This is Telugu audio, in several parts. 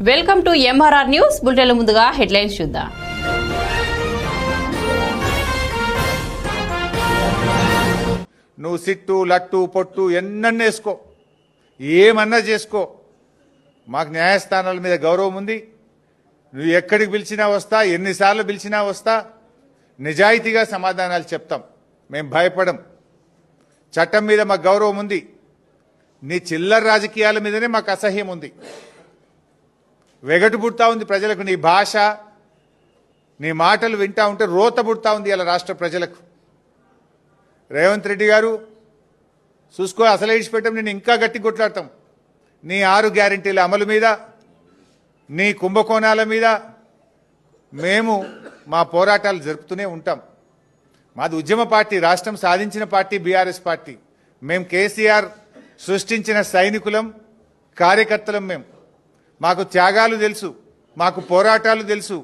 వెల్కమ్ టు ఎంఆర్ఆర్ న్యూస్ బులెటిన్ల ముందుగా హెడ్లైన్స్ చూద్దాం. నువ్వు సిట్టు లట్టు పొట్టు ఎన్నన్నా వేసుకో, ఏమన్నా చేసుకో, మాకు న్యాయస్థానాల మీద గౌరవం ఉంది. నువ్వు ఎక్కడికి పిలిచినా వస్తా, ఎన్నిసార్లు పిలిచినా వస్తా, నిజాయితీగా సమాధానాలు చెప్తాం. మేము భయపడం. చట్టం మీద మాకు గౌరవం ఉంది. నీ చిల్లర రాజకీయాల మీదనే మాకు అసహ్యం ఉంది. వెగటు పుడతా ఉంది ప్రజలకు. నీ భాష, నీ మాటలు వింటా ఉంటే రోత పుడతా ఉంది ఇలా రాష్ట్ర ప్రజలకు. రేవంత్ రెడ్డి గారు చూసుకో, అసలు ఇడిచిపెట్టాం, నేను ఇంకా గట్టి కొట్లాడతాం. నీ 6 గ్యారెంటీల అమలు మీద, నీ కుంభకోణాల మీద మేము మా పోరాటాలు జరుపుతూనే ఉంటాం. మాది ఉద్యమ పార్టీ, రాష్ట్రం సాధించిన పార్టీ బీఆర్ఎస్ పార్టీ. మేము కేసీఆర్ సృష్టించిన సైనికులం, కార్యకర్తలం. మాకు త్యాగాలు తెలుసు, మాకు పోరాటాలు తెలుసు.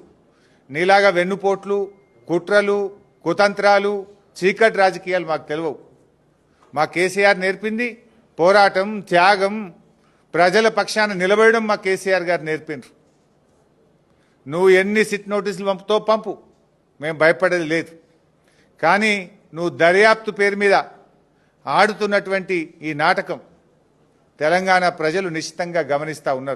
నీలాగా వెన్నుపోట్లు, కుట్రలు, కుతంత్రాలు, చీకటి రాజకీయాలు మాకు తెలియవు. మా కేసీఆర్ నేర్పింది పోరాటం, త్యాగం, ప్రజల పక్షాన నిలబడడం మా కేసీఆర్ గారు నేర్పిండ్రు. నువ్వు ఎన్ని సిట్ నోటీసులు పంపుతో పంపు, మేము భయపడేది లేదు. కానీ నువ్వు దర్యాప్తు పేరు మీద ఆడుతున్నటువంటి ఈ నాటకం తెలంగాణ ప్రజలు నిశ్చితంగా గమనిస్తూ ఉన్నారు.